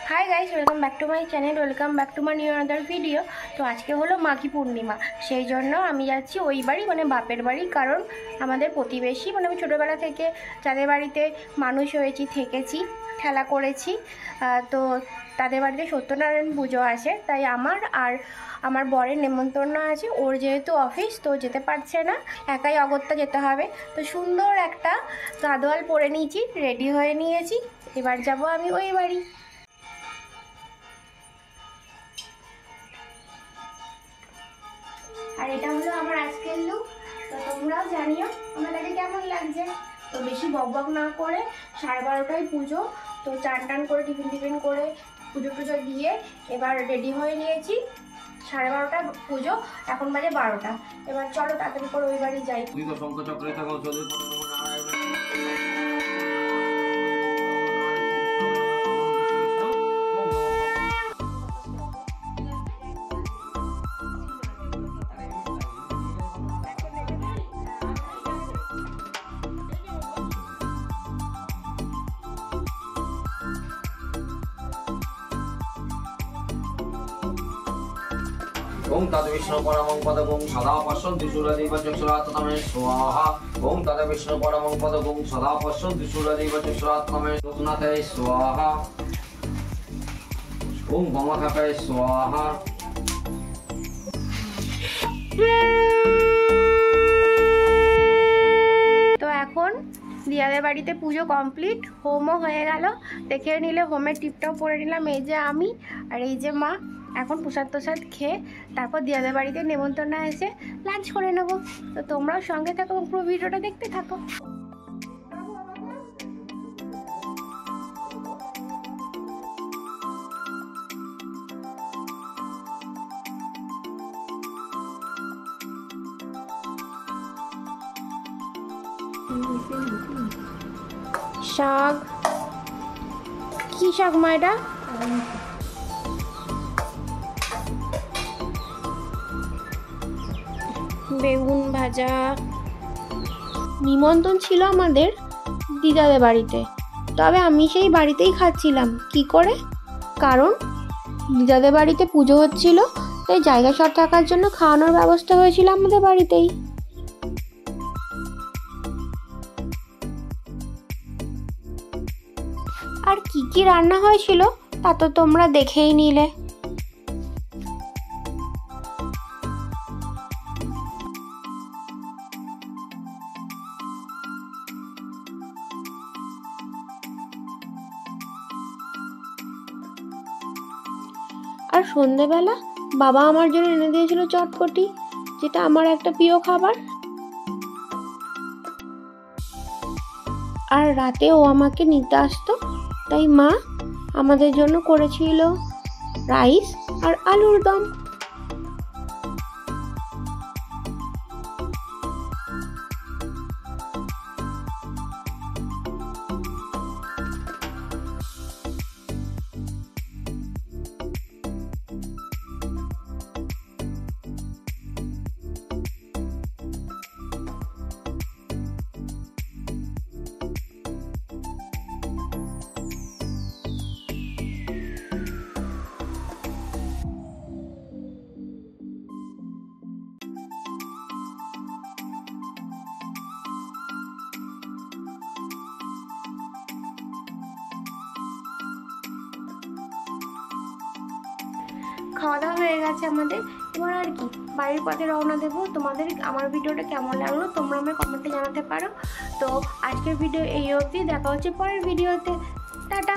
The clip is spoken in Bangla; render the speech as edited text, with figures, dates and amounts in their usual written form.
Hi guys, welcome back to my channel, welcome back to my new another video. তো আজকে হলো মাঘী পূর্ণিমা, সেই জন্য আমি যাচ্ছি ওই বাড়ি মানে বাপের বাড়ি। কারণ আমাদের প্রতিবেশী মানে আমি ছোটোবেলা থেকে যাদের বাড়িতে মানুষ হয়েছি থেকেছি খেলা করেছি, তো তাদের বাড়িতে সত্যনারায়ণ পুজো আছে, তাই আমার বরের নেমন্তন্ন আছে। ওর যেহেতু অফিস তো যেতে পারছে না, একাই অগত্যা যেতে হবে। তো সুন্দর একটা গাদোয়াল পরে নিয়েছি, রেডি হয়ে নিয়েছি, এবার যাব আমি ওই বাড়ি। আর এটা হলো আমার আজকের লুক। তো তোমরাও জানিও আমাদেরকে কেমন লাগছে। তো বেশি বকবক না করে 12:30টায় পুজো, তো চান টান করে টিফিন করে পুজো টুজো দিয়ে এবার রেডি হয়ে নিয়েছি। 12:30টা পুজো, এখন বাজে 12টা। এবার চলো তাড়াতাড়ি করে ওই বাড়ি যাই। ओम तद विष्णु परमं पदगं सदा पश्यन्ति सूर्यदेव चक्षुरात्मने स्वाहा। ओम तद विष्णु परमं पदगं सदा पश्यन्ति सूर्यदेव चक्षुरात्मने लोकनाथे स्वाहा। ओम गमथाकाय स्वाहा। তো এখন দিয়াদের বাড়িতে পুজো কমপ্লিট, হোমও হয়ে গেল। দেখে নিলে হোমের টিপটাও পরে নিলাম। এই যে আমি আর এই যে মা এখন প্রসাদ তোসাদ খেয়ে তারপর দিয়াদের বাড়িতে নেমন্তন্ন এসে লাঞ্চ করে নেব। তো তোমরাও সঙ্গে থাকো, পুরো ভিডিওটা দেখতে থাকো। শাক, কি শাক মা এটা? বেগুন ভাজা। নিমন্ত্রণ ছিল আমাদের দিদাদের বাড়িতে, তবে আমি সেই বাড়িতেই খাচ্ছিলাম। কি করে? কারণ দিদাদের বাড়িতে পুজো হচ্ছিল, তাই জায়গা শর্ট থাকার জন্য খাওয়ানোর ব্যবস্থা হয়েছিল আমাদের বাড়িতেই। আর কি কি রান্না হয়েছিল তা তো তোমরা দেখেই নিলে। আর সন্ধেবেলা বাবা আমার জন্য এনে দিয়েছিল চটপটি, যেটা আমার একটা প্রিয় খাবার। আর রাতে ও আমাকে নিতে আসতো, তাই মা আমাদের জন্য করেছিল রাইস আর আলুর দম। খাওয়া দাওয়া হয়ে গেছে আমাদের, এবার আর কি বাড়ির পথে রওনা দেবো। তোমাদের আমার ভিডিওটা কেমন লাগলো তোমরা আমার কমেন্টে জানাতে পারো। তো আজকের ভিডিও এই অবধি, দেখা হচ্ছে পরের ভিডিওতে। টাটা।